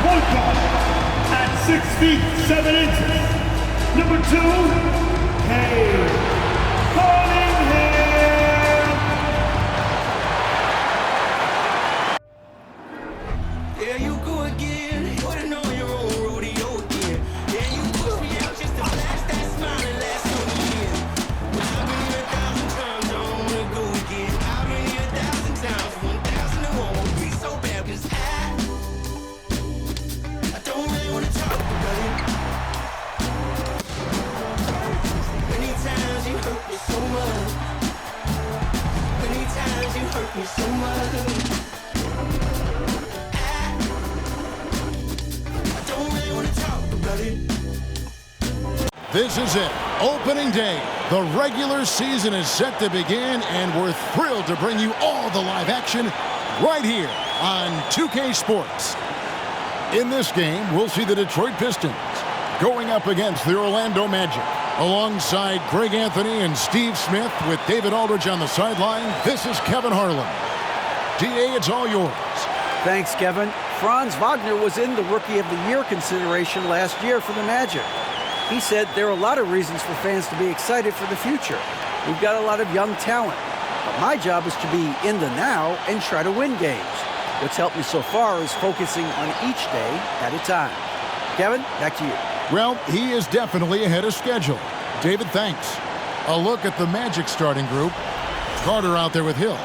Point guard at 6 feet 7 inches. Number 2, Cade Cunningham. There you go again. You wouldn't know your own rodeo again. Yeah, you push me out just to flash that smile and last on the year. But I've been here 1,000 times, I don't wanna go again. I've been here 1,000 times, 1,000 it won't be so bad, 'cause I don't really wanna talk about it. Many times you hurt me so much. Many times you hurt me so much. This is it, opening day. The regular season is set to begin, and we're thrilled to bring you all the live action right here on 2K Sports. In this game, we'll see the Detroit Pistons going up against the Orlando Magic. Alongside Greg Anthony and Steve Smith with David Aldridge on the sideline, this is Kevin Harlan. DA, it's all yours. Thanks, Kevin. Franz Wagner was in the Rookie of the Year consideration last year for the Magic. He said there are a lot of reasons for fans to be excited for the future. We've got a lot of young talent, but my job is to be in the now and try to win games. What's helped me so far is focusing on each day at a time. Kevin, back to you. Well, he is definitely ahead of schedule. David, thanks. A look at the Magic starting group. Carter out there with Hill.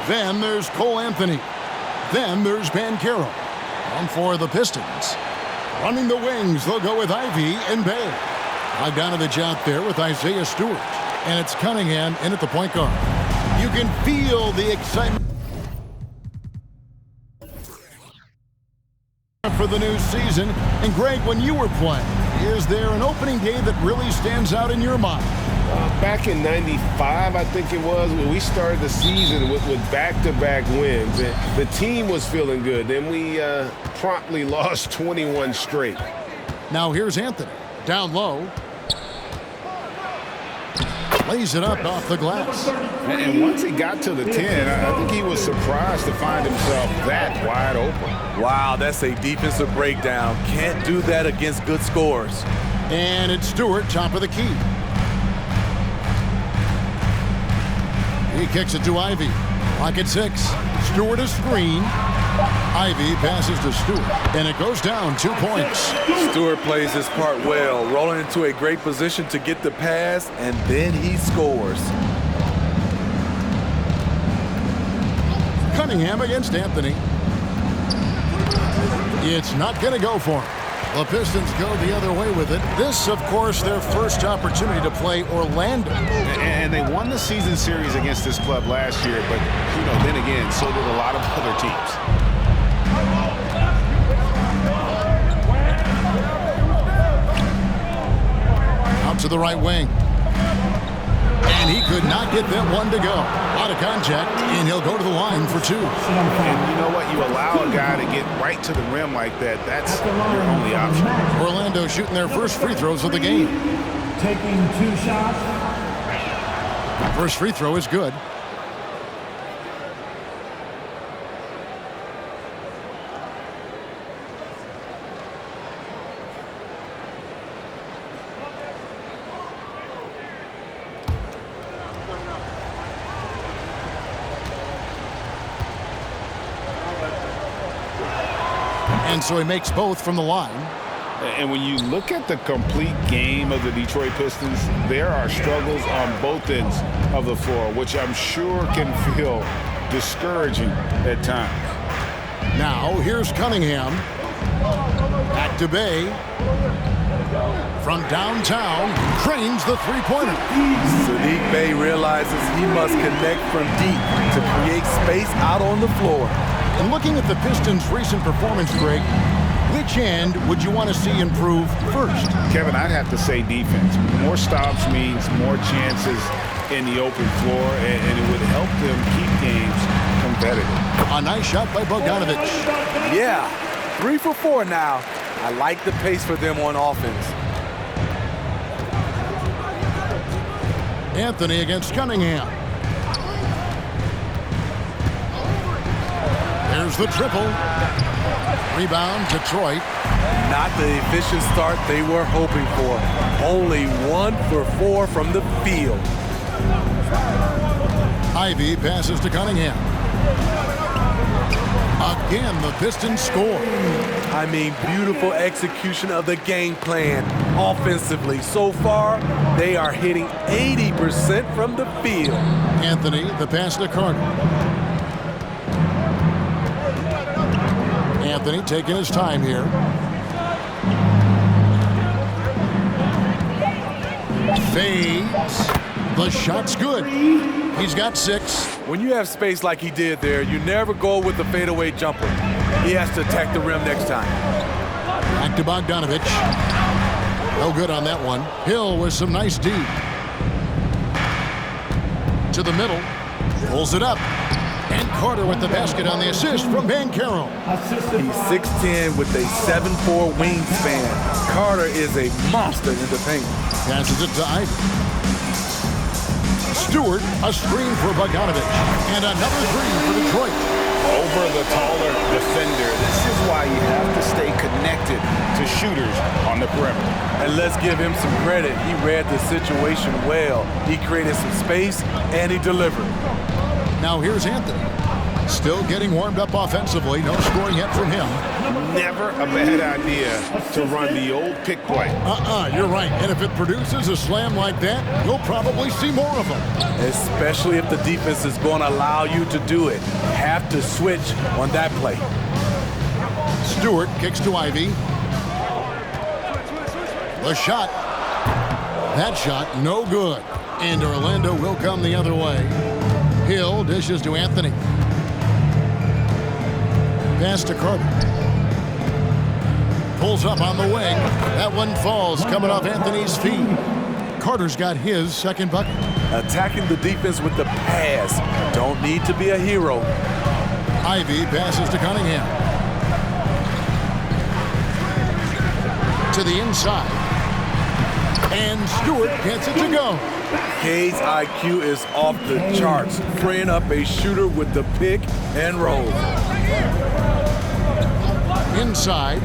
Then there's Cole Anthony. Then there's Banchero. And for the Pistons, running the wings, they'll go with Ivy and Bay. Bogdanovich out there with Isaiah Stewart. And it's Cunningham in at the point guard. You can feel the excitement for the new season. And Greg, when you were playing, is there an opening day that really stands out in your mind? Back in '95, I think it was, when we started the season with back-to-back wins. And the team was feeling good. Then we promptly lost 21 straight. Now here's Anthony. Down low. Lays it up off the glass. And once he got to the 10, I think he was surprised to find himself that wide open. Wow, that's a defensive breakdown. Can't do that against good scores. And it's Stewart, top of the key. He kicks it to Ivy. Clock at 6. Stewart a screen. Ivy passes to Stewart, and it goes down 2 points. Stewart plays his part well, rolling into a great position to get the pass, and then he scores. Cunningham against Anthony. It's not going to go for him. The Pistons go the other way with it. This, of course, their first opportunity to play Orlando. And they won the season series against this club last year, but, you know, then again, so did a lot of other teams. Out to the right wing. And he could not get that one to go. Out of contact, and he'll go to the line for 2. And you know what? You allow a guy to get right to the rim like that, that's your only option. Orlando shooting their first free throws of the game. Taking 2 shots. First free throw is good. And so he makes both from the line. And when you look at the complete game of the Detroit Pistons, there are struggles on both ends of the floor, which I'm sure can feel discouraging at times. Now, here's Cunningham. Back to Bay. From downtown, cranes the three-pointer. Saddiq Bey realizes he must connect from deep to create space out on the floor. And looking at the Pistons' recent performance, Greg, which end would you want to see improve first? Kevin, I'd have to say defense. More stops means more chances in the open floor, and it would help them keep games competitive. A nice shot by Bogdanovich. Yeah, 3 for 4 now. I like the pace for them on offense. Anthony against Cunningham. There's the triple. Rebound, Detroit. Not the efficient start they were hoping for. Only 1 for 4 from the field. Ivy passes to Cunningham. Again, the Pistons score. I mean, beautiful execution of the game plan offensively. So far, they are hitting 80% from the field. Anthony, the pass to Carter. Anthony taking his time here. Fades. The shot's good. He's got 6. When you have space like he did there, you never go with the fadeaway jumper. He has to attack the rim next time. Back to Bogdanovich. No good on that one. Hill with some nice D. To the middle. Pulls it up. And Carter with the basket on the assist from Banchero. He's 6'10" with a 7'4" wingspan. Carter is a monster in the paint. Passes it to Ivy. Stewart, a screen for Bogdanovich. And another 3 for Detroit. Over the taller defender. This is why you have to stay connected to shooters on the perimeter. And let's give him some credit. He read the situation well. He created some space, and he delivered. Now here's Anthony. Still getting warmed up offensively. No scoring yet from him. Never a bad idea to run the old pick play. You're right. And if it produces a slam like that, you'll probably see more of them. Especially if the defense is going to allow you to do it. Have to switch on that play. Stewart kicks to Ivy. The shot. That shot, no good. And Orlando will come the other way. Hill dishes to Anthony. Pass to Carter. Pulls up on the wing. That one falls coming off Anthony's feet. Carter's got his second bucket. Attacking the defense with the pass. Don't need to be a hero. Ivy passes to Cunningham. To the inside. And Stewart gets it to go. Cade's IQ is off the charts, freeing up a shooter with the pick and roll. Inside.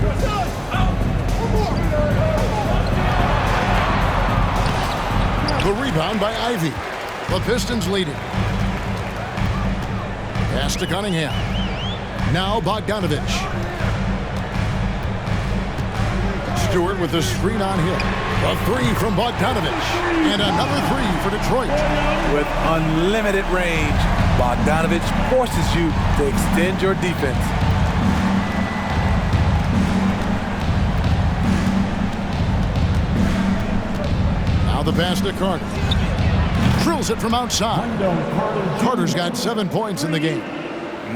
The rebound by Ivy. The Pistons leading. Pass to Cunningham. Now Bogdanovich. Stewart with the screen on Hill. A 3 from Bogdanovich. And another 3 for Detroit. With unlimited range, Bogdanovich forces you to extend your defense. Now the pass to Carter. Drills it from outside. Carter's got 7 points in the game.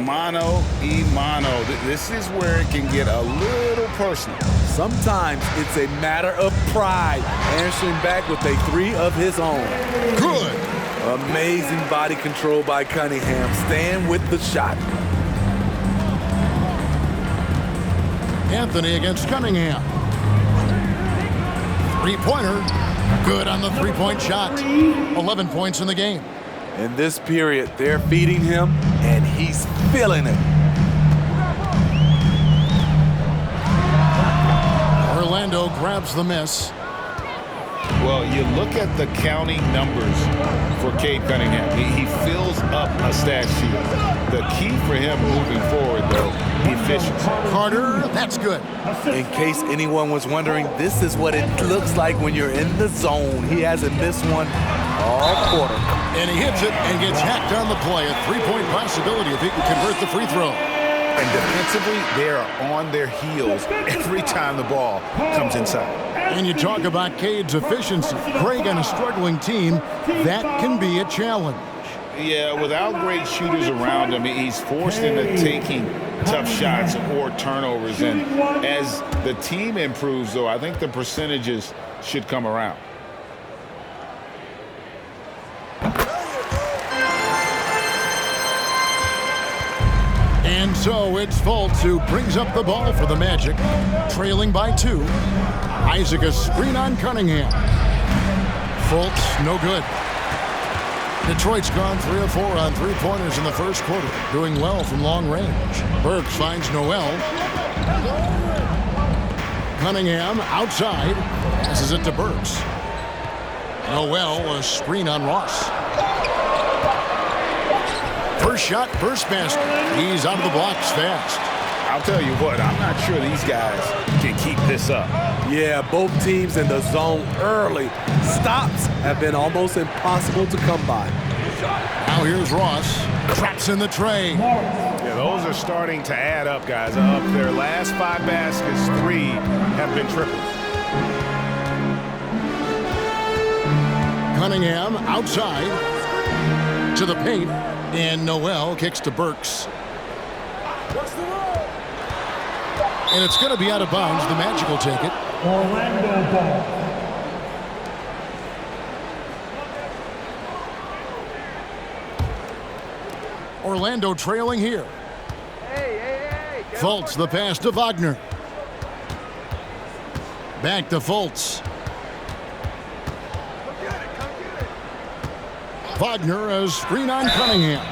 Mano y mano. This is where it can get a little personal. Sometimes it's a matter of pride, answering back with a 3 of his own. Good. Amazing body control by Cunningham. Staying with the shot. Anthony against Cunningham. Three-pointer. Good on the three-point shot. 11 points in the game. In this period, they're feeding him, and he's feeling it. Orlando grabs the miss. Well, you look at the counting numbers for Cade Cunningham. He fills up a stat sheet. The key for him moving forward, though, efficiency. Carter, that's good. In case anyone was wondering, this is what it looks like when you're in the zone. He hasn't missed one all quarter. And he hits it and gets hacked on the play. A three-point possibility if he can convert the free throw. And defensively, they are on their heels every time the ball comes inside. And you talk about Cade's efficiency. Craig on a struggling team, that can be a challenge. Yeah, without great shooters around him, he's forced into taking tough shots or turnovers. And as the team improves, though, I think the percentages should come around. And so it's Fultz who brings up the ball for the Magic, trailing by 2. Isaac a screen on Cunningham. Fultz, no good. Detroit's gone 3 of 4 on three-pointers in the first quarter, doing well from long range. Burks finds Noel. Cunningham outside, passes it to Burks. Noel, a screen on Ross. First shot, first basket. He's out of the blocks fast. I'll tell you what, I'm not sure these guys can keep this up. Yeah, both teams in the zone early. Stops have been almost impossible to come by. Now here's Ross. Traps in the tray. Yeah, those are starting to add up, guys. Up their last 5 baskets, 3 have been triples. Cunningham outside to the paint, and Noel kicks to Burks. And it's going to be out of bounds. The Magic will take it. Orlando ball. Orlando trailing here. Fultz the pass to Wagner. Back to Fultz. Wagner, a screen on Cunningham.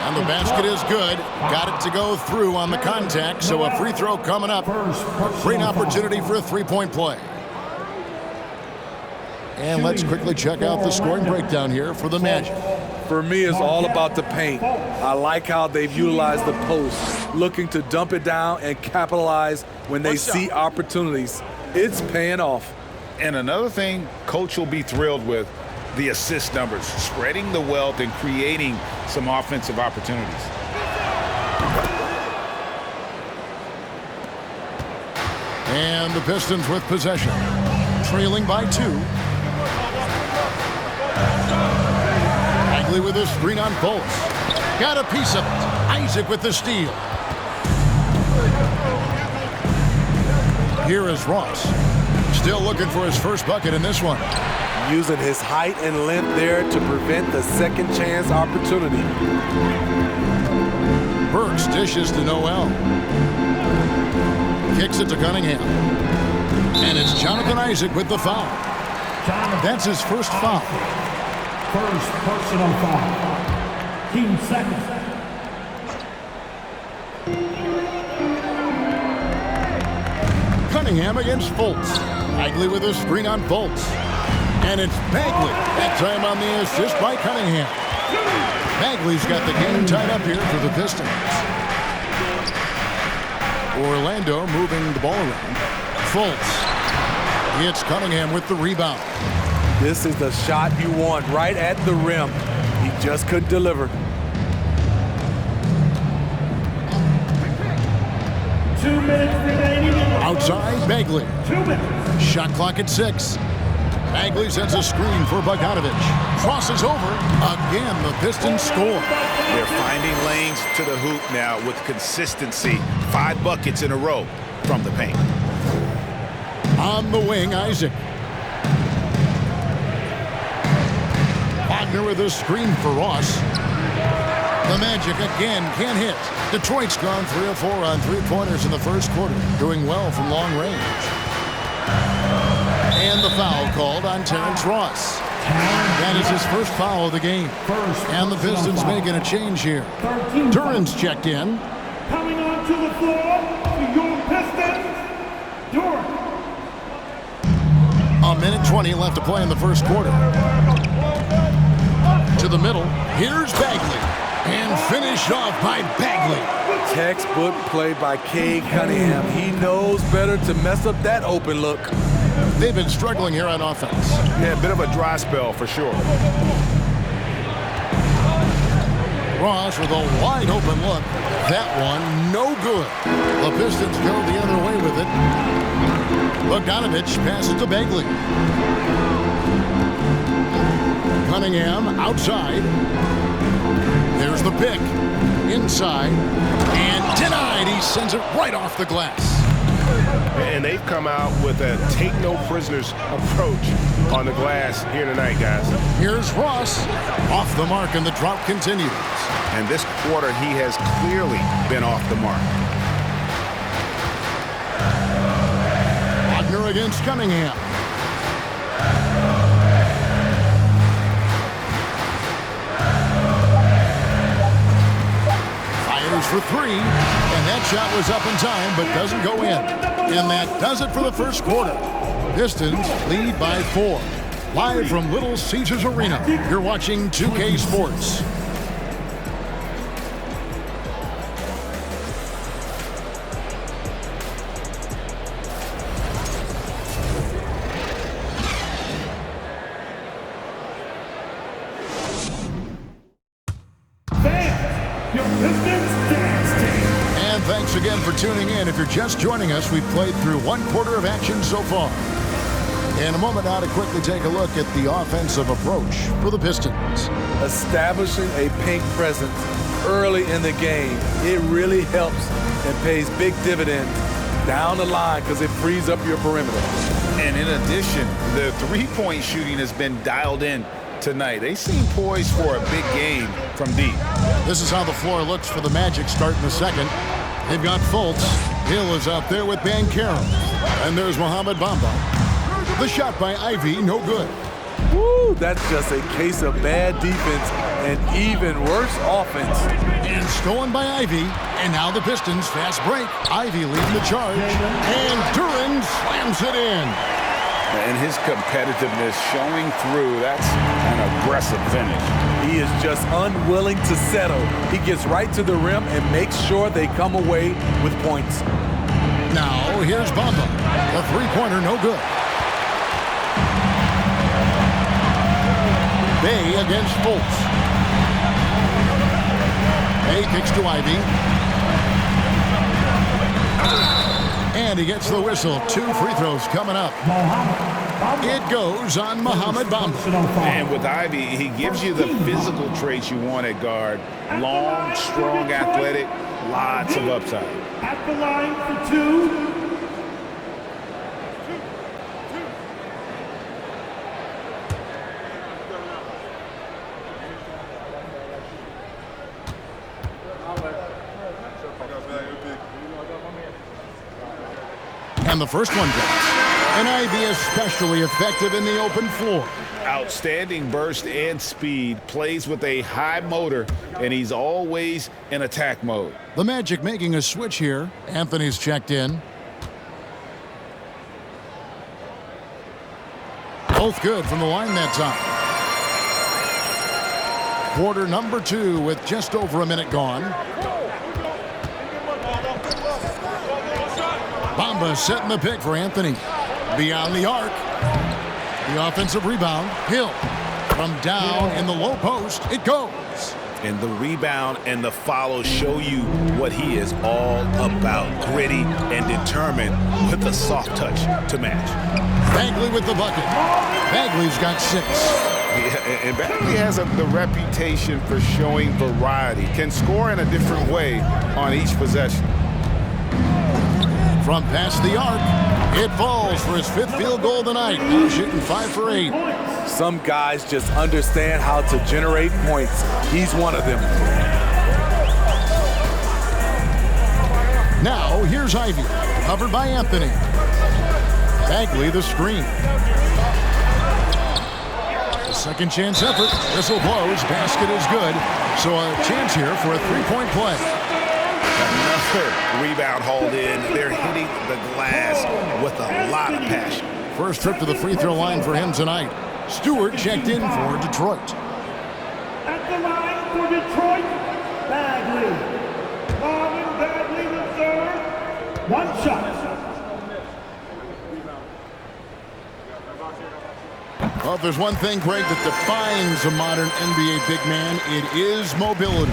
And the basket is good. Got it to go through on the contact, so a free throw coming up. Great opportunity for a three-point play. And let's quickly check out the scoring breakdown here for the Magic. For me, it's all about the paint. I like how they've utilized the post, looking to dump it down and capitalize when they see opportunities. It's paying off. And another thing Coach will be thrilled with, the assist numbers, spreading the wealth and creating some offensive opportunities. And the Pistons with possession, trailing by 2. Bagley with a screen on Fultz. Got a piece of it. Isaac with the steal. Here is Ross. Still looking for his first bucket in this one. Using his height and length there to prevent the second chance opportunity. Burks dishes to Noel. Kicks it to Cunningham. And it's Jonathan Isaac with the foul. That's his first foul. First personal foul. Team second. Cunningham against Fultz. Bagley with a screen on Fultz. And it's Bagley. That time on the assist by Cunningham. Bagley's got the game tied up here for the Pistons. Orlando moving the ball around. Fultz. It's Cunningham with the rebound. This is the shot you want right at the rim. He just couldn't deliver. 2 minutes remaining. Outside, Bagley. 2 minutes. Shot clock at 6. Bagley sends a screen for Bogdanovic. Crosses over. Again, the Pistons score. They're finding lanes to the hoop now with consistency. 5 buckets in a row from the paint. On the wing, Isaac. Wagner with a screen for Ross. The Magic again can't hit. Detroit's gone 3 of 4 on three-pointers in the first quarter, doing well from long range. And the foul called on Terrence Ross. That is his first foul of the game. And the Pistons making a change here. Duran's checked in. Coming onto the floor for your Pistons, Duran. A minute 20 left to play in the first quarter. To the middle. Here's Bagley. And finished off by Bagley. Textbook play by Cade Cunningham. He knows better to mess up that open look. They've been struggling here on offense. Yeah, a bit of a dry spell for sure. Ross with a wide open look. That one, no good. The Pistons go the other way with it. Bogdanovic passes to Bagley. Cunningham outside. There's the pick. Inside. And denied. He sends it right off the glass. And they've come out with a take-no-prisoners approach on the glass here tonight, guys. Here's Ross. Off the mark, and the drought continues. And this quarter, he has clearly been off the mark. Wagner against for three, and that shot was up in time but doesn't go in. And that does it for the first quarter. Pistons lead by 4. Live from Little Caesars Arena, you're watching 2K Sports. And thanks again for tuning in. If you're just joining us, we've played through one quarter of action so far. In a moment now to quickly take a look at the offensive approach for the Pistons. Establishing a paint presence early in the game, it really helps and pays big dividends down the line because it frees up your perimeter. And in addition, the three-point shooting has been dialed in tonight. They seem poised for a big game from deep. This is how the floor looks for the Magic starting the second. They've got Fultz. Hill is out there with Banchero. And there's Mohamed Bamba. The shot by Ivy, no good. Woo, that's just a case of bad defense and even worse offense. And stolen by Ivy. And now the Pistons fast break. Ivy leading the charge. And Duren slams it in. And his competitiveness showing through. That's an aggressive finish. He is just unwilling to settle. He gets right to the rim and makes sure they come away with points. Now here's Bamba. The three-pointer, no good. Bay against Fultz. Bay kicks to Ivy. And he gets the whistle. 2 free throws coming up. It goes on Mohamed Bamba. And with Ivy, he gives you the physical traits you want at guard. Long, strong, athletic, lots of upside. At the line for 2. And the first one drops. And Ivy especially effective in the open floor. Outstanding burst and speed, plays with a high motor, and he's always in attack mode. The Magic making a switch here. Anthony's checked in. Both good from the line that time. Quarter number 2 with just over a minute gone. Bamba setting the pick for Anthony. Beyond the arc. The offensive rebound. Hill. From down in the low post. It goes. And the rebound and the follow show you what he is all about. Gritty and determined with a soft touch to match. Bagley with the bucket. Bagley's got 6. Yeah, and Bagley has the reputation for showing variety. Can score in a different way on each possession. From past the arc, it falls for his 5th field goal tonight. Now shooting 5 for 8. Some guys just understand how to generate points. He's one of them. Now here's Ivy, covered by Anthony. Bagley the screen. The second chance effort. Whistle blows. Basket is good. So a chance here for a 3-point play. Another rebound hauled in. They're hitting the glass with a lot of passion. First trip to the free throw line for him tonight. Stewart checked in for Detroit. At the line for Detroit, Bagley. Marvin Bagley the third. 1 shot. Well, if there's one thing, Greg, that defines a modern NBA big man, it is mobility.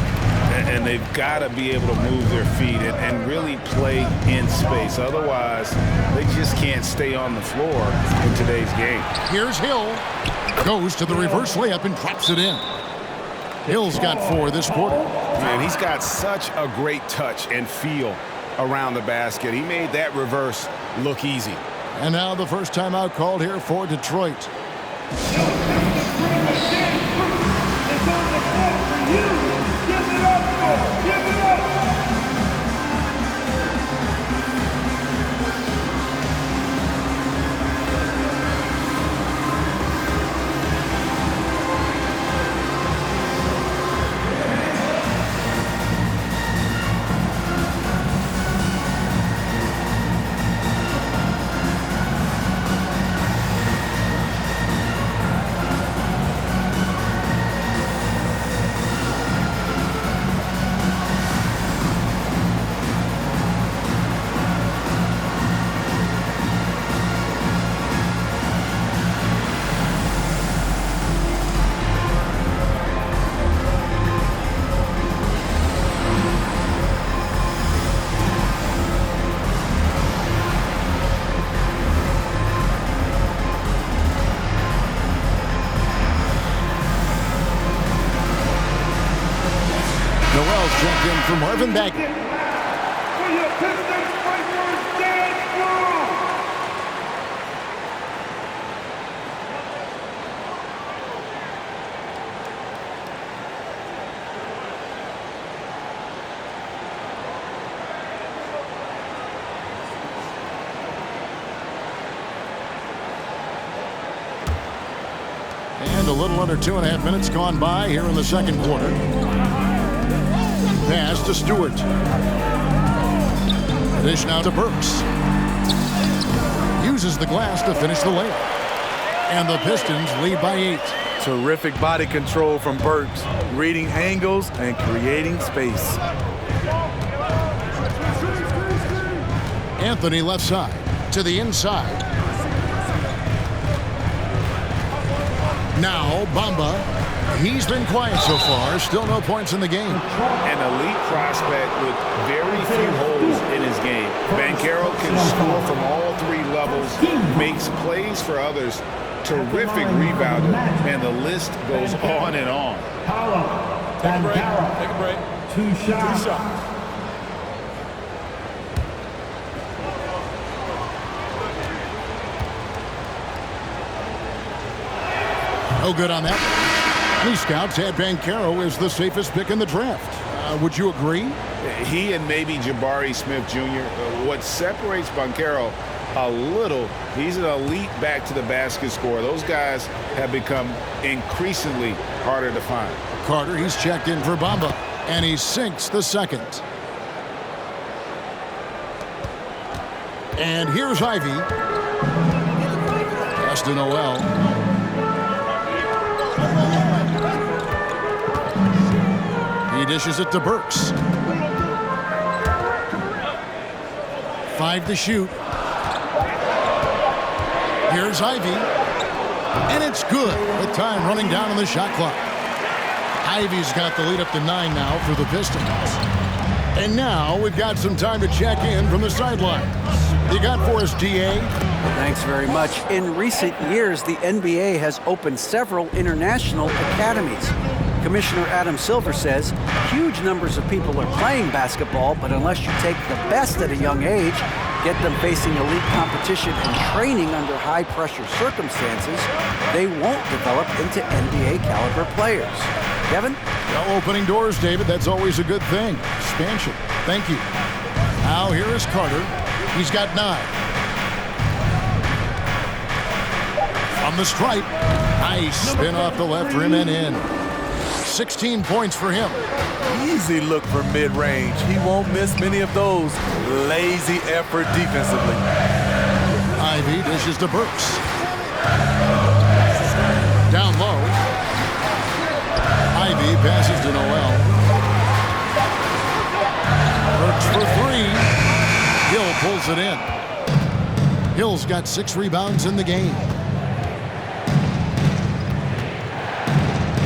And they've got to be able to move their feet and really play in space. Otherwise, they just can't stay on the floor in today's game. Here's Hill. Goes to the reverse layup and drops it in. Hill's got 4 this quarter. Man, he's got such a great touch and feel around the basket. He made that reverse look easy. And now the first timeout called here for Detroit. It's on the floor for you. Give it up. Give it up. for Marvin Bagley. For your Pistons Breakers, Dan Strong. And a little under 2.5 minutes gone by here in the second quarter. Pass to Stewart. Dish now to Burks. Uses the glass to finish the layup. And the Pistons lead by 8. Terrific body control from Burks, reading angles and creating space. Anthony left side to the inside. Now Bamba. He's been quiet so far. Still no points in the game. An elite prospect with very few holes in his game. Banchero can score from all 3 levels, makes plays for others, terrific rebounder, and the list goes on and on. Paolo Banchero. Take a break. 2 shots. No good on that. Any scouts had Banchero as the safest pick in the draft. Would you agree? He and maybe Jabari Smith Jr. What separates Banchero a little, he's an elite back to the basket scorer. Those guys have become increasingly harder to find. Carter, he's checked in for Bamba, and he sinks the second. And here's Ivy. Pass to Noel. He dishes it to Burks. 5 to shoot. Here's Ivy. And it's good. The time running down on the shot clock. Ivy's got the lead up to 9 now for the Pistons. And now we've got some time to check in from the sidelines. You got for us, DA? Thanks very much. In recent years, the NBA has opened several international academies. Commissioner Adam Silver says huge numbers of people are playing basketball, but unless you take the best at a young age, get them facing elite competition and training under high-pressure circumstances, they won't develop into NBA-caliber players. Kevin? No opening doors, David. That's always a good thing. Expansion. Thank you. Now here is Carter. He's got 9. From the stripe. Nice spin off the left rim and in. 16 points for him. Easy look for mid-range. He won't miss many of those. Lazy effort defensively. Ivy dishes to Burks. Down low. Ivy passes to Noel. Burks for 3. Hill pulls it in. Hill's got 6 rebounds in the game.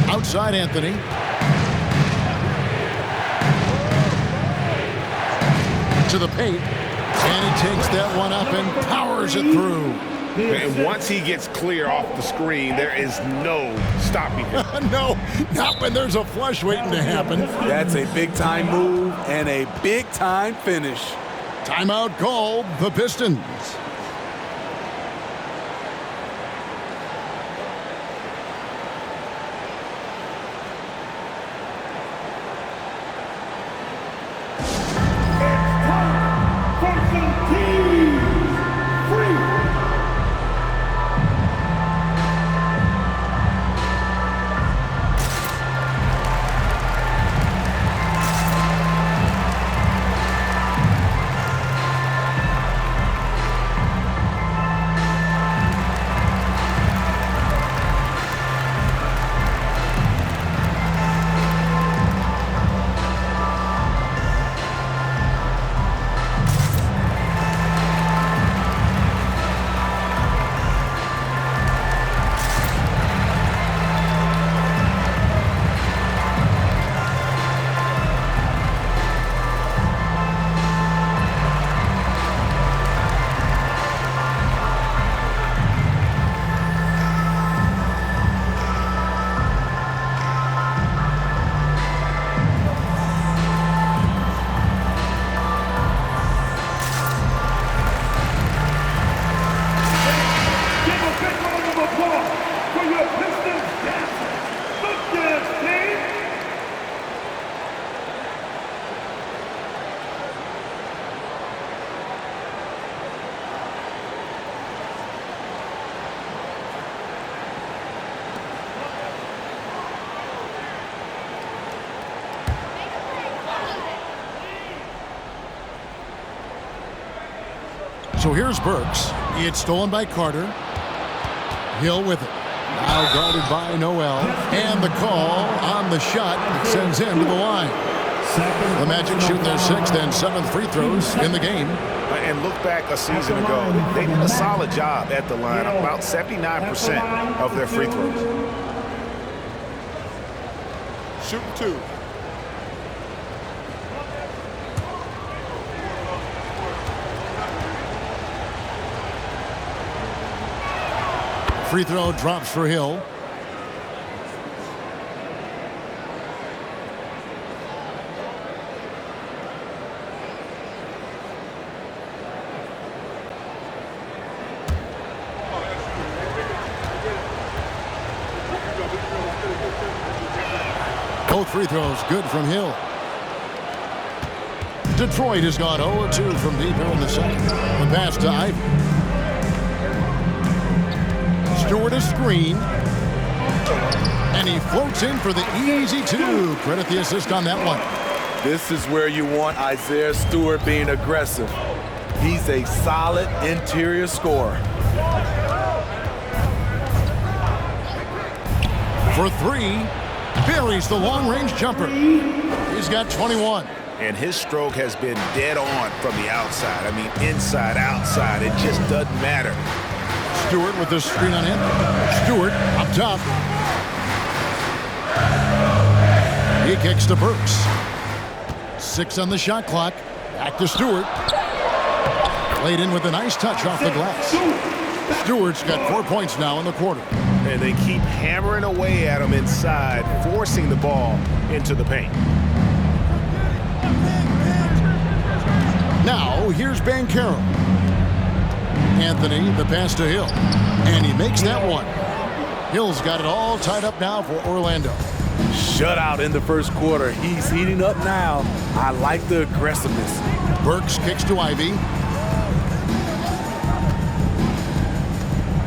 Outside Anthony. To the paint. And he takes that one up and powers it through. And once he gets clear off the screen, there is no stopping him. No, not when there's a flush waiting to happen. That's a big-time move and a big-time finish. Timeout called, the Pistons. So here's Burks. It's stolen by Carter. Hill with it. Now guarded by Noel. And the call on the shot that sends him to the line. The Magic shooting their 6th and 7th free throws in the game. And look back a season ago, they did a solid job at the line, about 79% of their free throws. Shooting 2. Free throw drops for Hill. Both free throws good from Hill. Detroit has gone 0-2 from deep here in the second. The pass to Ivy. Stewart a screen. And he floats in for the easy 2. Credit the assist on that one. This is where you want Isaiah Stewart being aggressive. He's a solid interior scorer. For 3. Buries the long-range jumper. He's got 21. And his stroke has been dead on from the outside. I mean, inside, outside, it just doesn't matter. Stewart with the screen on him. Stewart up top. He kicks to Burks. 6 on the shot clock. Back to Stewart. Laid in with a nice touch off the glass. Stewart's got 4 points now in the quarter. And they keep hammering away at him inside, forcing the ball into the paint. Now, here's Banchero. Anthony, the pass to Hill. And he makes that one. Hill's got it all tied up now for Orlando. Shutout in the first quarter. He's heating up now. I like the aggressiveness. Burks kicks to Ivy.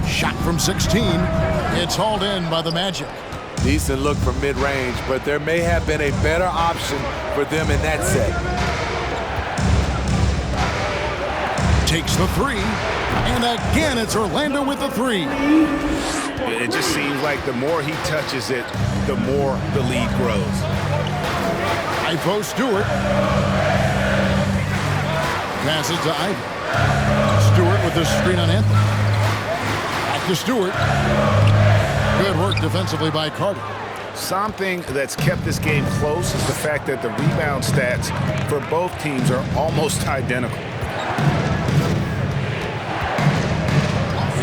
Shot from 16. It's hauled in by the Magic. Decent look from mid-range, but there may have been a better option for them in that set. Takes the 3. And again, it's Orlando with the 3. It just seems like the more he touches it, the more the lead grows. Ivo Stewart. Passes to Ivy. Stewart with the screen on Anthony. Back to Stewart. Good work defensively by Carter. Something that's kept this game close is the fact that the rebound stats for both teams are almost identical.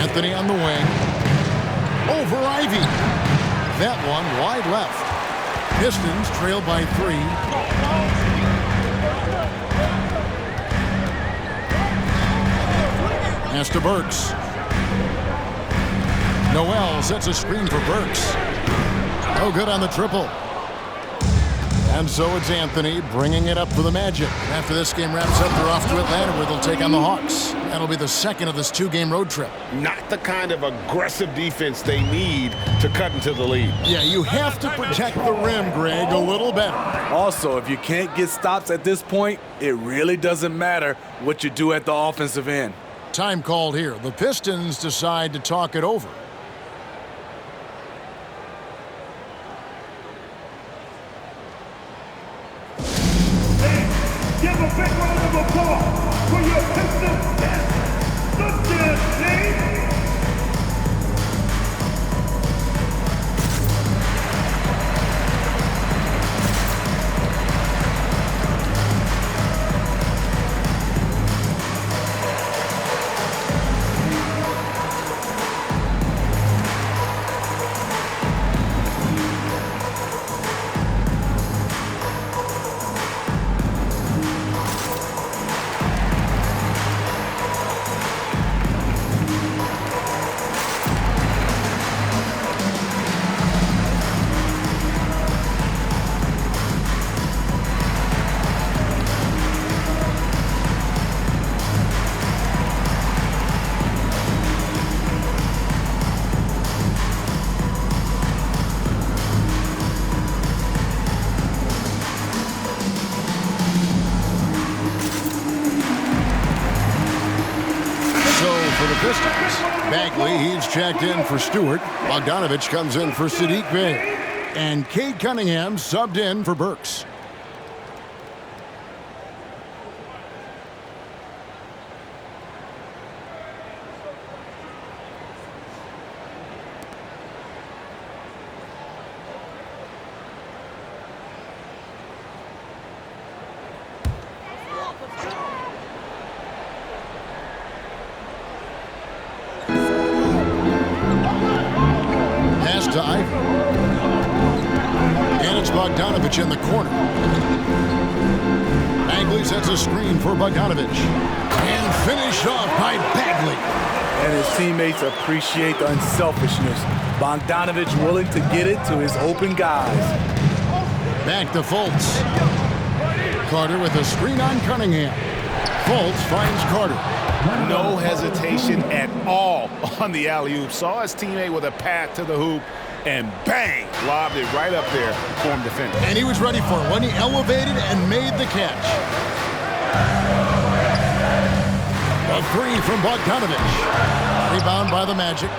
Anthony on the wing. Over Ivy. That one wide left. Pistons trail by 3. Pass to Burks. Noel sets a screen for Burks. No good on the triple. And so it's Anthony bringing it up for the Magic. After this game wraps up, they're off to Atlanta where they'll take on the Hawks. That'll be the second of this 2-game road trip. Not the kind of aggressive defense they need to cut into the lead. Yeah, you have to protect the rim, Greg, a little better. Also, if you can't get stops at this point, it really doesn't matter what you do at the offensive end. Time called here. The Pistons decide to talk it over. Give a big round of applause for your Pistons and the Jazz team. for the Pistons. Bagley, he's checked in for Stewart. Bogdanovich comes in for Sadiq Bey. And Cade Cunningham subbed in for Burks. Pass to Ivy. And it's Bogdanovich in the corner. Bagley sets a screen for Bogdanovich. And finished off by Bagley. And his teammates appreciate the unselfishness. Bogdanovich willing to get it to his open guys. Back to Fultz. Carter with a screen on Cunningham. Fultz finds Carter. No hesitation at all on the alley-oop. Saw his teammate with a path to the hoop, and bang, lobbed it right up there for him to finish. And he was ready for it when he elevated and made the catch. A three from Bogdanovich. Rebound by the Magic.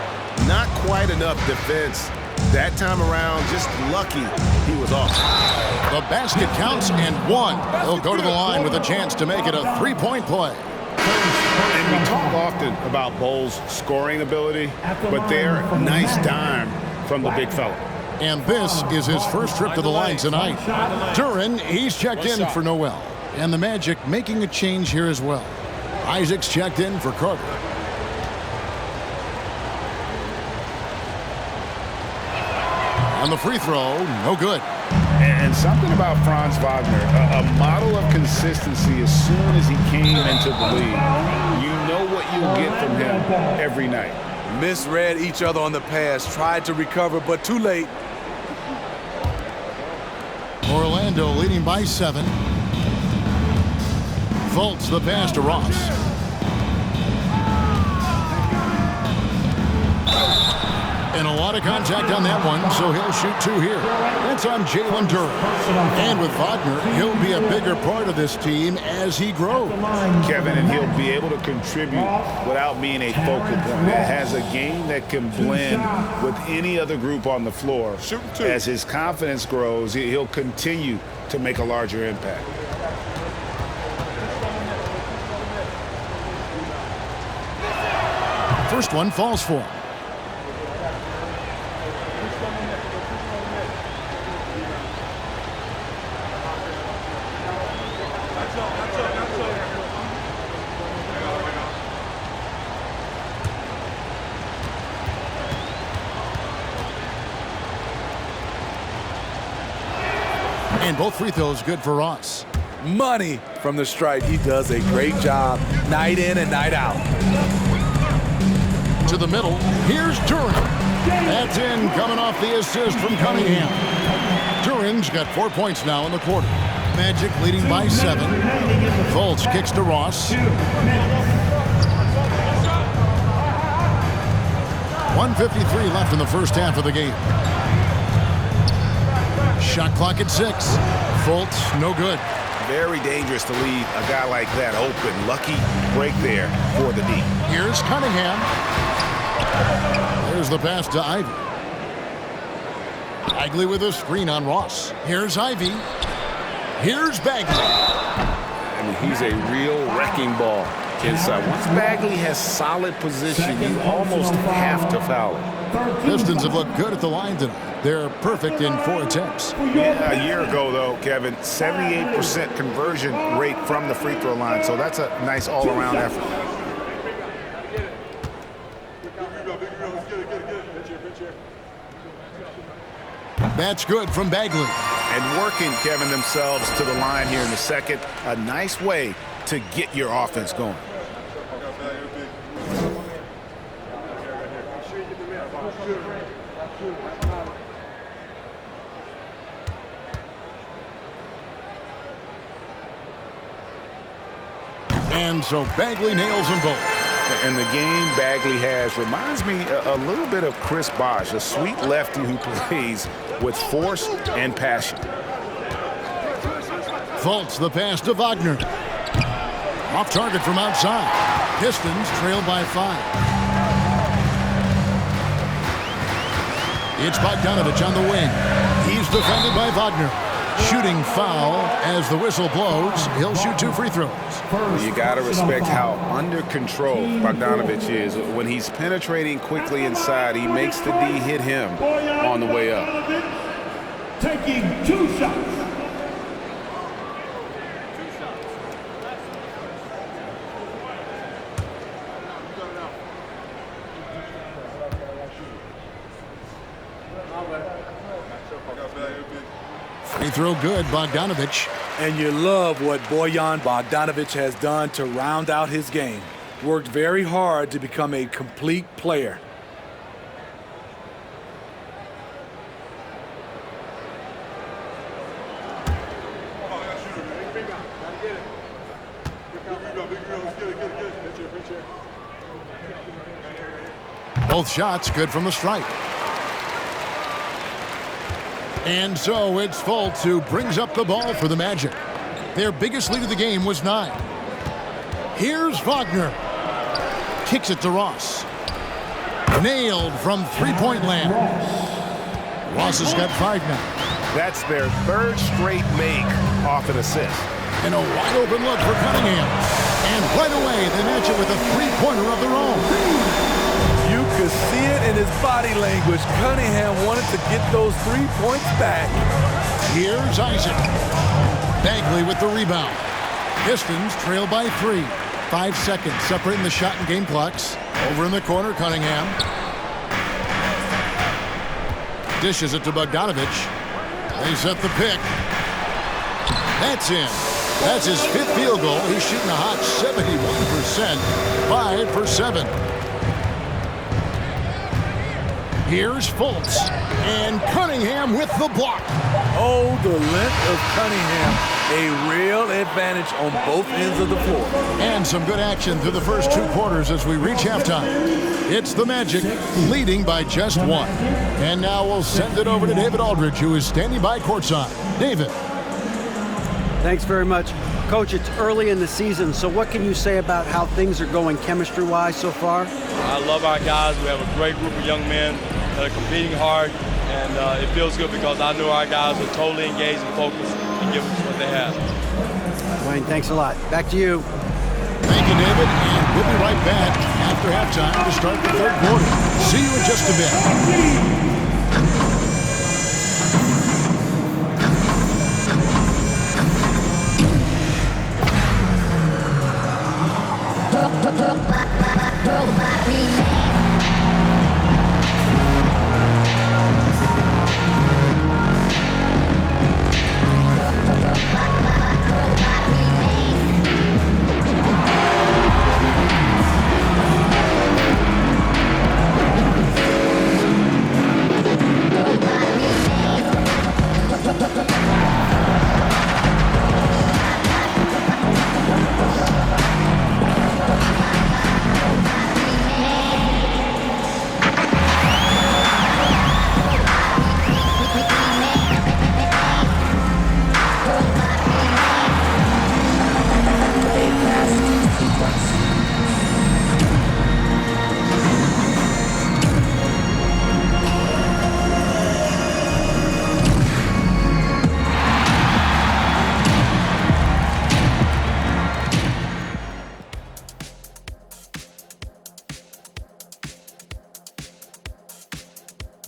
Not quite enough defense. That time around, just lucky he was off. The basket counts and one. He'll go to the line with a chance to make it a three-point play. And we talk often about Bulls' scoring ability, but they're nice dime from the big fella. And this is his first trip to the line tonight. Duren, he's checked in for Noel. And the Magic making a change here as well. Isaac's checked in for Carter. On the free throw, no good. And something about Franz Wagner, a model of consistency as soon as he came into the league. You know what you'll get from him every night. Misread each other on the pass, tried to recover, but too late. Orlando leading by 7. Fultz the pass to Ross. And a lot of contact on that one, so he'll shoot 2 here. That's on Jalen Duren. And with Wagner, he'll be a bigger part of this team as he grows. Kevin, and he'll be able to contribute without being a focal point. That has a game that can blend with any other group on the floor. As his confidence grows, he'll continue to make a larger impact. First one falls for him. And both free throws good for Ross. Money from the stripe. He does a great job night in and night out. To the middle, here's Duren. That's in, coming off the assist from Cunningham. Duren's got 4 points now in the quarter. Magic leading by 7. Fultz kicks to Ross. 1:53 left in the first half of the game. Shot clock at 6. Fultz, no good. Very dangerous to leave a guy like that open. Lucky break there for the D. Here's Cunningham. There's the pass to Ivy. Bagley with a screen on Ross. Here's Ivy. Here's Bagley. I mean, he's a real wrecking ball inside. Once Bagley has solid position, you almost have to foul him. Pistons have looked good at the line tonight. They're perfect in 4 attempts. Yeah, a year ago, though, Kevin, 78% conversion rate from the free throw line. So that's a nice all-around effort. That's good from Bagley. And working, Kevin, themselves to the line here in the second. A nice way to get your offense going. And so Bagley nails them both. And the game Bagley has reminds me a little bit of Chris Bosh, a sweet lefty who plays with force and passion. Fultz the pass to Wagner. Off target from outside. Pistons trail by 5. It's Bogdanovich on the wing. He's defended by Wagner. Shooting foul as the whistle blows. He'll shoot 2 free throws. You got to respect how under control Bogdanovich is. When he's penetrating quickly inside, he makes the D hit him on the way up. Taking 2 shots. Free throw good, Bogdanovich. And you love what Bojan Bogdanovich has done to round out his game. Worked very hard to become a complete player. Both shots good from the stripe. And so it's Fultz who brings up the ball for the Magic. Their biggest lead of the game was 9. Here's Wagner. Kicks it to Ross. Nailed from three-point land. Ross has got 5 now. That's their 3rd straight make off an assist. And a wide open look for Cunningham. And right away they match it with a three-pointer of their own. You could see it in his body language. Cunningham wanted to get those 3 points back. Here's Isaac. Bagley with the rebound. Pistons trail by 3. 5 seconds separating the shot and game clocks. Over in the corner, Cunningham. Dishes it to Bogdanovich. They set the pick. That's in. That's his 5th field goal. He's shooting a hot 71%. 5 for 7. Here's Fultz. And Cunningham with the block. Oh, the length of Cunningham. A real advantage on both ends of the floor. And some good action through the first 2 quarters as we reach halftime. It's the Magic leading by just 1. And now we'll send it over to David Aldridge, who is standing by courtside. David. Thanks very much. Coach, it's early in the season, so what can you say about how things are going chemistry-wise so far? I love our guys. We have a great group of young men that are competing hard, and it feels good because I know our guys are totally engaged and focused and give us what they have. Wayne, thanks a lot. Back to you. Thank you, David, and we'll be right back after halftime to start the 3rd quarter. See you in just a bit.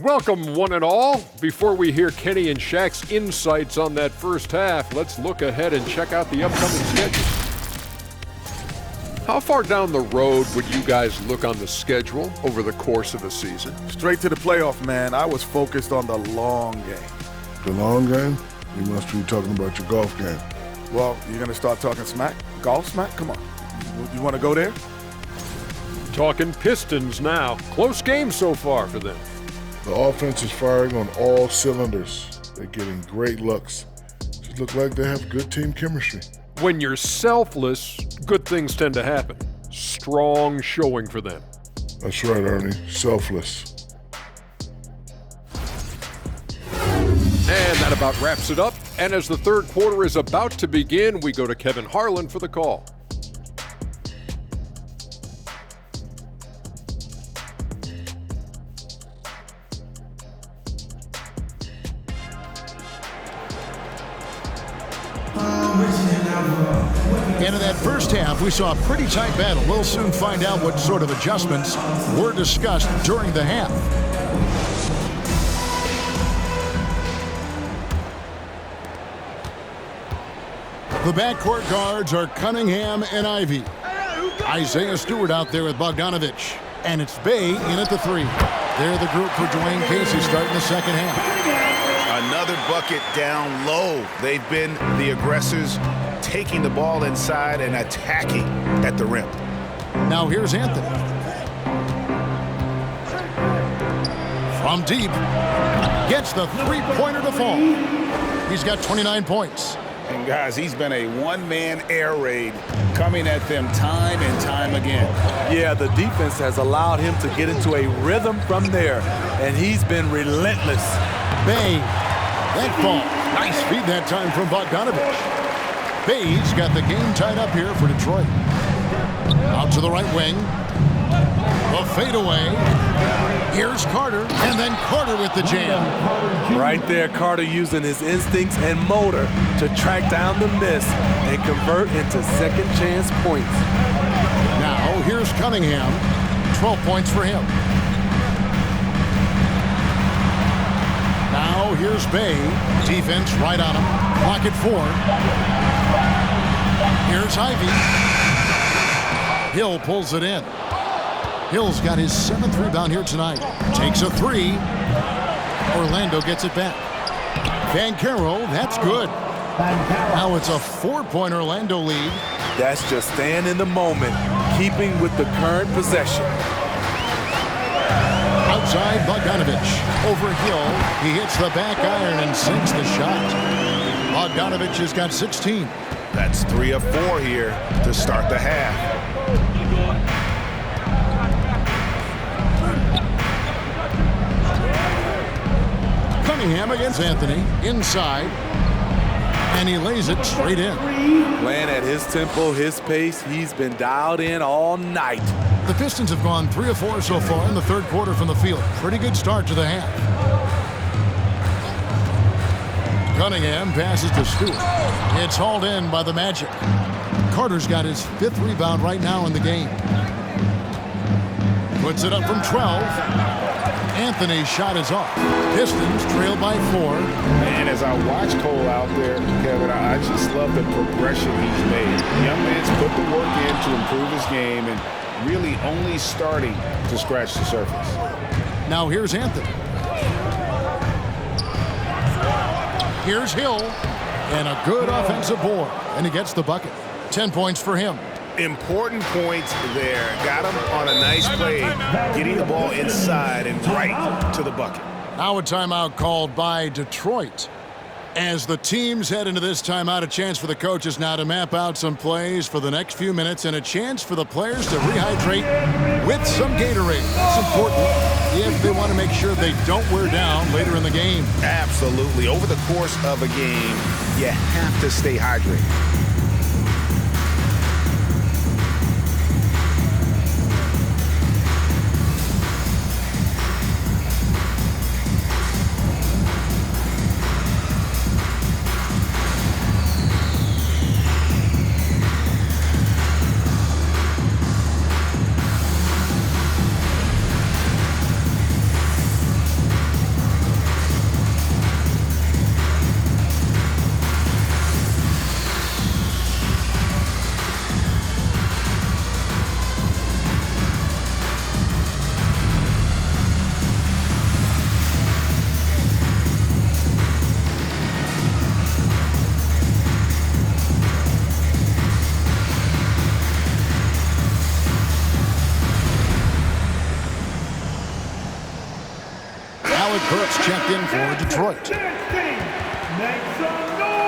Welcome, one and all. Before we hear Kenny and Shaq's insights on that first half, let's look ahead and check out the upcoming schedule. How far down the road would you guys look on the schedule over the course of the season? Straight to the playoff, man. I was focused on the long game. The long game? You must be talking about your golf game. Well, you're going to start talking smack? Golf smack? Come on. You want to go there? Talking Pistons now. Close game so far for them. The offense is firing on all cylinders. They're getting great looks. Just look like they have good team chemistry. When you're selfless, good things tend to happen. Strong showing for them. That's right, Ernie. Selfless. And that about wraps it up. And as the 3rd quarter is about to begin, we go to Kevin Harlan for the call. And in that first half, we saw a pretty tight battle. We'll soon find out what sort of adjustments were discussed during the half. The backcourt guards are Cunningham and Ivy. Isaiah Stewart out there with Bogdanovich. And it's Bay in at the 3. They're the group for Dwayne Casey starting the second half. Another bucket down low. They've been the aggressors, taking the ball inside and attacking at the rim. Now here's Anthony. From deep. Gets the three-pointer to fall. He's got 29 points. And guys, he's been a one-man air raid coming at them time and time again. Yeah, the defense has allowed him to get into a rhythm from there, and he's been relentless. Bay, that ball. Nice feed that time from Bogdanovich. Bay's got the game tied up here for Detroit. Out to the right wing. The fadeaway. Here's Carter, and then Carter with the jam. Right there, Carter using his instincts and motor to track down the miss and convert into second chance points. Now, here's Cunningham. 12 points for him. Now, here's Bay. Defense right on him. Clock at 4. Here's Ivy. Hill pulls it in. Hill's got his 7th rebound here tonight. Takes a 3. Orlando gets it back. Banchero, that's good. Now it's a 4-point Orlando lead. That's just staying in the moment, keeping with the current possession. Outside, Bogdanovich. Over Hill. He hits the back iron and sinks the shot. Bogdanovich has got 16. That's 3 of 4 here to start the half. Cunningham against Anthony. Inside. And he lays it straight in. Playing at his tempo, his pace. He's been dialed in all night. The Pistons have gone 3 of 4 so far in the third quarter from the field. Pretty good start to the half. Cunningham passes to Stewart. It's hauled in by the Magic. Carter's got his 5th rebound right now in the game. Puts it up from 12. Anthony's shot is off. Pistons trail by 4. And as I watch Cole out there, Kevin, I just love the progression he's made. Young man's put the work in to improve his game and really only starting to scratch the surface. Now here's Anthony. Here's Hill. And a good offensive board. And he gets the bucket. 10 points for him. Important points there. Got him on a nice play, getting the ball inside and right to the bucket. Now a timeout called by Detroit. As the teams head into this timeout, a chance for the coaches now to map out some plays for the next few minutes and a chance for the players to rehydrate with some Gatorade. That's important if they want to make sure they don't wear down later in the game. Absolutely. Over the course of a game, you have to stay hydrated. Brooks checked in for Detroit. Make some noise!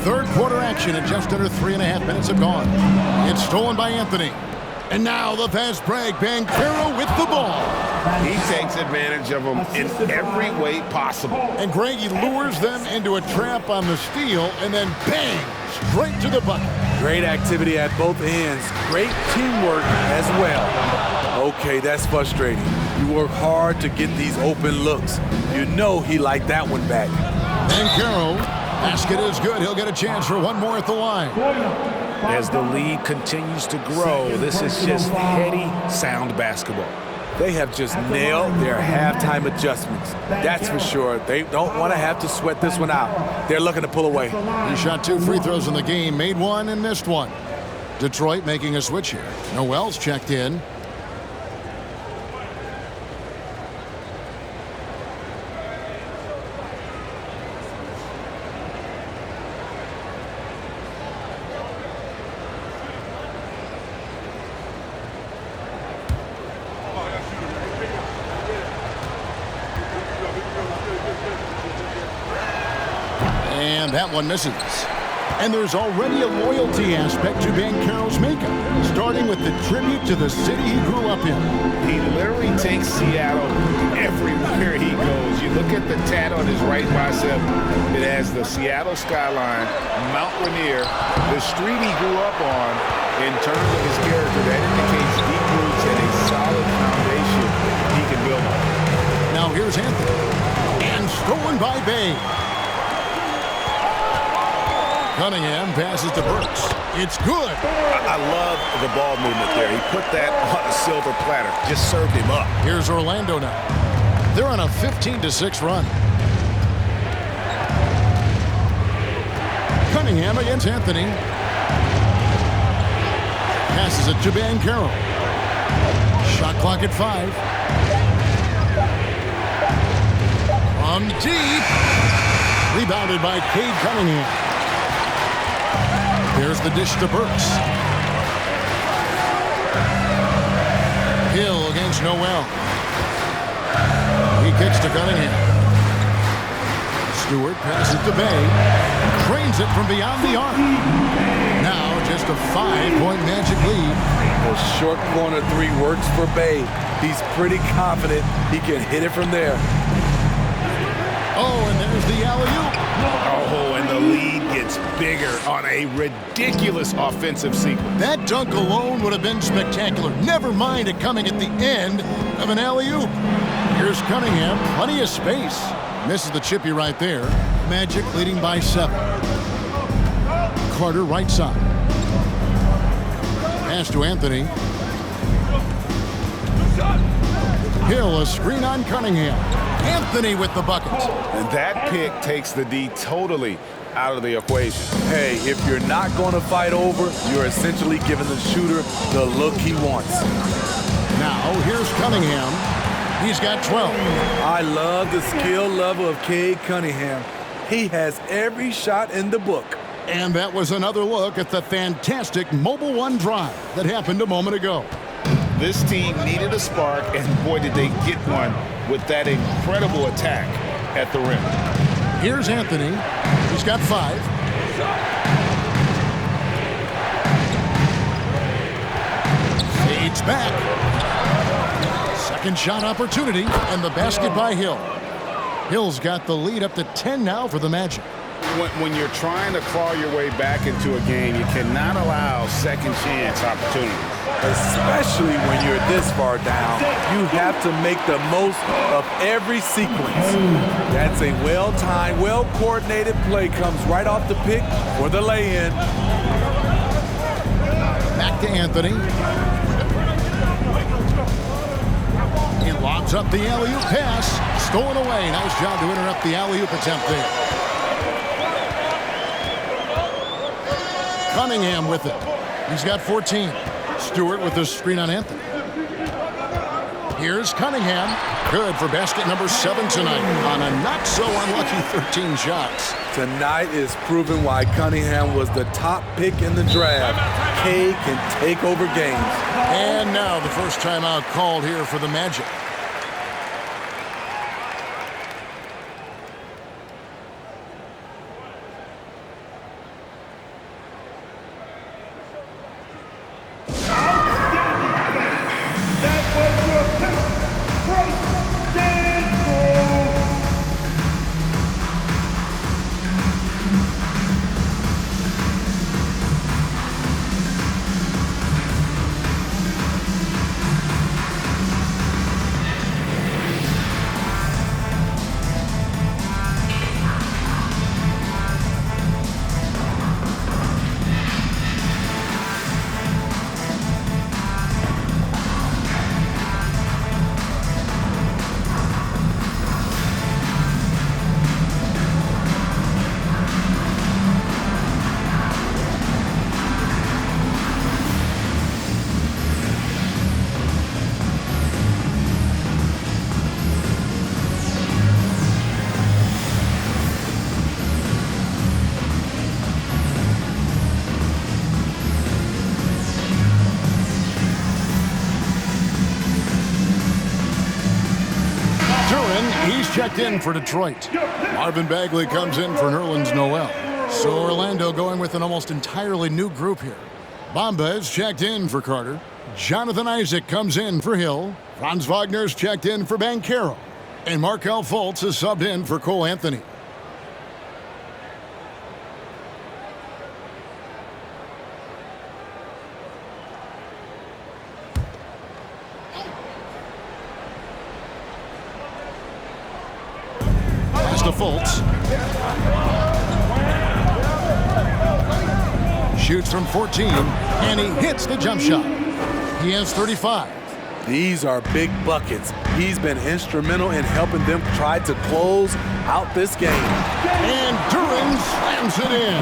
Third quarter action and just under 3.5 minutes have gone. It's stolen by Anthony. And now the fast break. Banchero with the ball. He takes advantage of them in every way possible. And Greg, he lures them into a trap on the steal and then bang, straight to the bucket. Great activity at both ends. Great teamwork as well. Okay, that's frustrating. You work hard to get these open looks. You know he liked that one back. Banchero, basket is good. He'll get a chance for one more at the line. As the lead continues to grow, this is just heady, sound basketball. They have just nailed their halftime adjustments. That's for sure. They don't want to have to sweat this one out. They're looking to pull away. He shot 2 free throws in the game, made one and missed one. Detroit making a switch here. Noel's checked in. And that one misses. And there's already a loyalty aspect to Banchero's makeup, starting with the tribute to the city he grew up in. He literally takes Seattle everywhere he goes. You look at the tat on his right bicep. It has the Seattle skyline, Mount Rainier, the street he grew up on. In terms of his character, that indicates deep roots and a solid foundation he can build on. Now here's Anthony. And stolen by Bay. Cunningham passes to Burks. It's good. I love the ball movement there. He put that on a silver platter. Just served him up. Here's Orlando now. They're on a 15-6 run. Cunningham against Anthony. Passes it to Banchero. Shot clock at 5. From deep. Rebounded by Cade Cunningham. There's the dish to Burks. Hill against Noel. He kicks to Cunningham. Stewart passes to Bay. Trains it from beyond the arc. Now just a 5-point Magic lead. The short corner 3 works for Bay. He's pretty confident he can hit it from there. Oh, and there's the alley-oop. Oh, and the lead gets bigger on a ridiculous offensive sequence. That dunk alone would have been spectacular. Never mind it coming at the end of an alley-oop. Here's Cunningham, plenty of space. Misses the chippy right there. Magic leading by 7. Carter right side. Pass to Anthony. Hill, a screen on Cunningham. Anthony with the bucket. And that pick takes the D totally out of the equation. Hey, if you're not going to fight over, you're essentially giving the shooter the look he wants. Now, here's Cunningham. He's got 12. I love the skill level of Cade Cunningham. He has every shot in the book. And that was another look at the fantastic Mobile One drive that happened a moment ago. This team needed a spark, and boy, did they get one with that incredible attack at the rim. Here's Anthony. He's got 5. Fades back. Second shot opportunity, and the basket by Hill. Hill's got the lead up to 10 now for the Magic. When you're trying to claw your way back into a game, you cannot allow second chance opportunities. Especially when you're this far down, you have to make the most of every sequence. That's a well-timed, well-coordinated play comes right off the pick for the lay-in. Back to Anthony. He lobs up the alley-oop pass. Stolen away. Nice job to interrupt the alley-oop attempt there. Cunningham with it. He's got 14. Stewart with the screen on Anthony. Here's Cunningham. Good for basket number 7 tonight on a not-so-unlucky 13 shots. Tonight is proving why Cunningham was the top pick in the draft. Cade can take over games. And now the first timeout called here for the Magic. He's checked in for Detroit. Marvin Bagley comes in for Nerlens Noel. So Orlando going with an almost entirely new group here. Bamba is checked in for Carter. Jonathan Isaac comes in for Hill. Franz Wagner's checked in for Banchero. And Markelle Fultz is subbed in for Cole Anthony. Pass to Fultz. Shoots from 14, and he hits the jump shot. He has 35. These are big buckets. He's been instrumental in helping them try to close out this game. And Duren slams it in.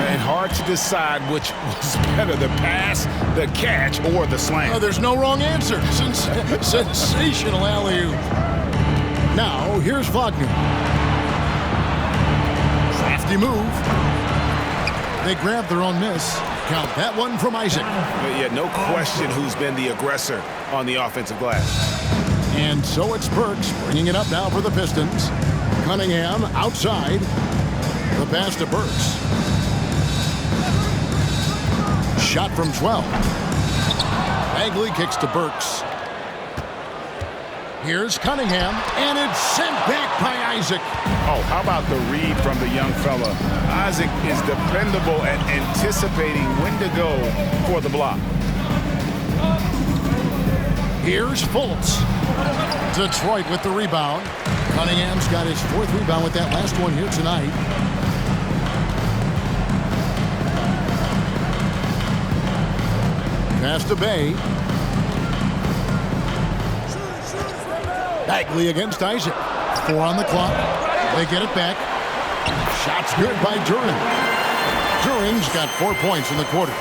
And hard to decide which was better, the pass, the catch, or the slam. There's no wrong answer. Sensational alley-oop. Now, here's Wagner. Crafty move. They grab their own miss. Count that one from Isaac. But yeah, no question who's been the aggressor on the offensive glass. And so it's Burks bringing it up now for the Pistons. Cunningham outside. The pass to Burks. Shot from 12. Bagley kicks to Burks. Here's Cunningham, and it's sent back by Isaac. Oh, how about the read from the young fella? Isaac is dependable at anticipating when to go for the block. Here's Fultz. Detroit with the rebound. Cunningham's got his 4th rebound with that last one here tonight. Pass to Bay. Bagley against Isaac. 4 on the clock. They get it back. Shot's good by Duren. Duren's got 4 points in the quarter.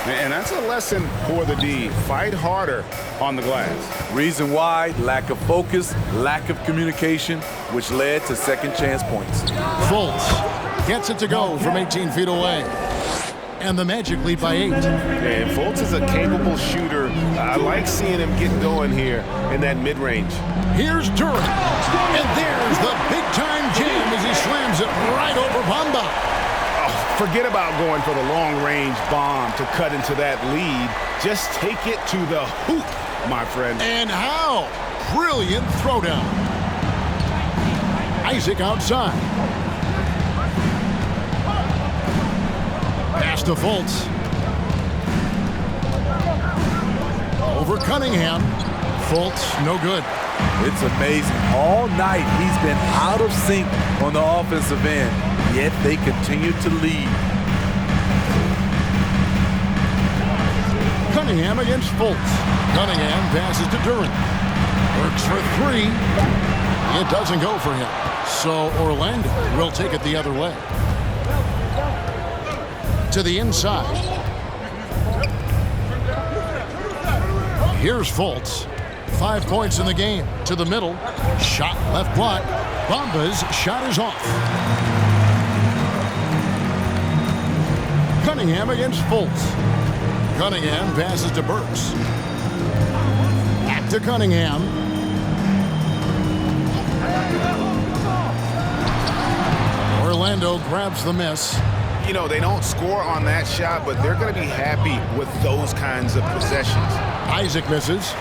And that's a lesson for the D. Fight harder on the glass. Reason why, lack of focus, lack of communication, which led to second chance points. Fultz gets it to go from 18 feet away. And the Magic lead by 8. And Fultz is a capable shooter. I like seeing him get going here in that mid-range. Here's Duren. And there's the big-time jam as he slams it right over Bamba. Oh, forget about going for the long-range bomb to cut into that lead. Just take it to the hoop, my friend. And how? Brilliant throwdown. Isaac outside. Pass to Fultz. Over Cunningham. Fultz, no good. It's amazing. All night he's been out of sync on the offensive end, yet they continue to lead. Cunningham against Fultz. Cunningham passes to Duren. Works for 3. It doesn't go for him. So Orlando will take it the other way. To the inside. Here's Fultz. 5 points in the game. To the middle. Shot left block. Bamba's shot is off. Cunningham against Fultz. Cunningham passes to Burks. Back to Cunningham. Orlando grabs the miss. You know, they don't score on that shot, but they're going to be happy with those kinds of possessions. Isaac misses.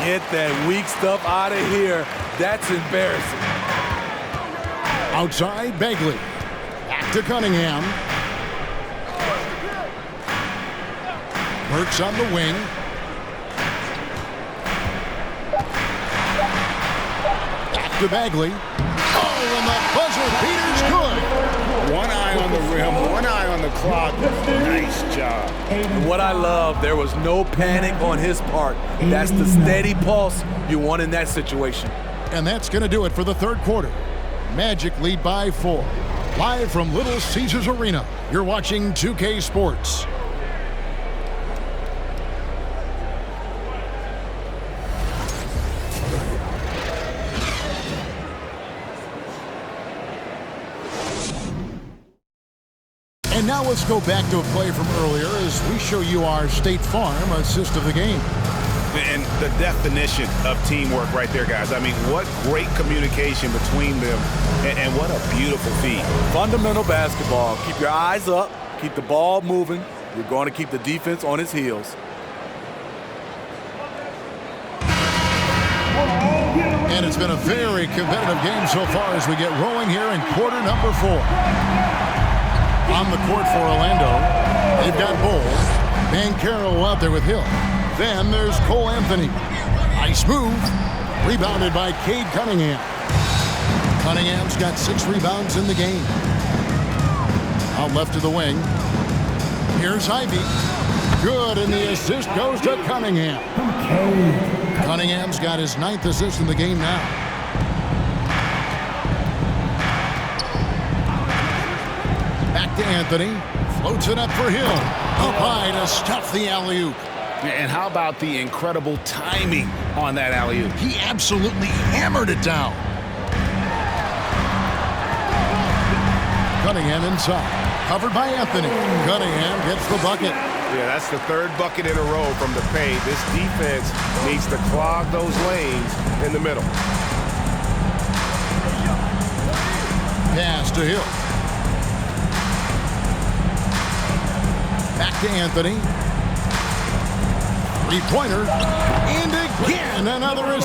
Get that weak stuff out of here. That's embarrassing. Outside, Bagley. Back to Cunningham. Burks on the wing. Back to Bagley. Oh, and the buzzer beater's good. One eye on the rim, one eye on the clock. Nice job. And what I love, there was no panic on his part. That's the steady pulse you want in that situation. And that's going to do it for the third quarter. Magic lead by 4. Live from Little Caesars Arena, you're watching 2K Sports. And now let's go back to a play from earlier as we show you our State Farm assist of the game. And the definition of teamwork right there, guys. I mean, what great communication between them, and what a beautiful feed. Fundamental basketball. Keep your eyes up. Keep the ball moving. You're going to keep the defense on its heels. And it's been a very competitive game so far as we get rolling here in quarter number 4. On the court for Orlando, they've got Bowles. Banchero out there with Hill. Then there's Cole Anthony. Nice move. Rebounded by Cade Cunningham. Cunningham's got 6 rebounds in the game. Out left to the wing. Here's Ivy. Good, and the assist goes to Cunningham. Cunningham's got his 9th assist in the game now. Back to Anthony. Floats it up for Hill. Up high to stuff the alley-oop. And how about the incredible timing on that alley-oop? He absolutely hammered it down. Cunningham inside. Covered by Anthony. Cunningham gets the bucket. Yeah, that's the 3rd bucket in a row from the paint. This defense needs to clog those lanes in the middle. Pass to Hill. Back to Anthony. 3-pointer. And again, another is.